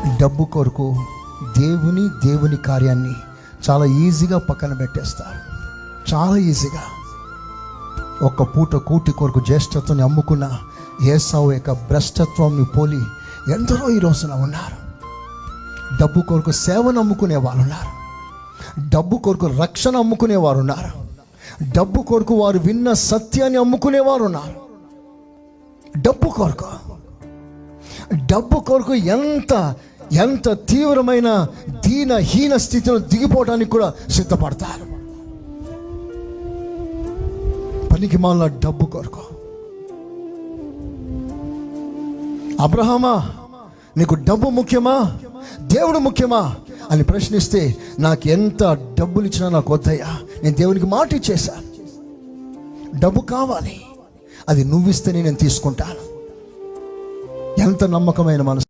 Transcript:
డబ్బు కొరకు దేవుని కార్యాన్ని చాలా ఈజీగా పక్కన పెట్టేస్తారు. చాలా ఈజీగా. ఒక్క పూట కూటి కొరకు జ్యేష్ఠత్వాన్ని అమ్ముకున్న ఏసావు యొక్క భ్రష్టత్వాన్ని పోలి ఎందరో ఈ రోజున ఉన్నారు. డబ్బు కొరకు సేవను అమ్ముకునే వారు ఉన్నారు. డబ్బు కొరకు రక్షణ అమ్ముకునేవారు ఉన్నారు. డబ్బు కొరకు వారు విన్న సత్యాన్ని అమ్ముకునేవారు ఉన్నారు. డబ్బు కొరకు ఎంత తీవ్రమైన దీనహీన స్థితిలో దిగిపోవడానికి కూడా సిద్ధపడతారు. పనికి మాల డబ్బు కొరకు. అబ్రహామా, నీకు డబ్బు ముఖ్యమా, దేవుడు ముఖ్యమా అని ప్రశ్నిస్తే, నాకు ఎంత డబ్బులు ఇచ్చినా నాకు వద్దయ్యా, నేను దేవునికి మాట ఇచ్చేసా. డబ్బు కావాలి, అది నువ్విస్తేనే నేను తీసుకుంటాను. ఎంత నమ్మకమైన మనసు.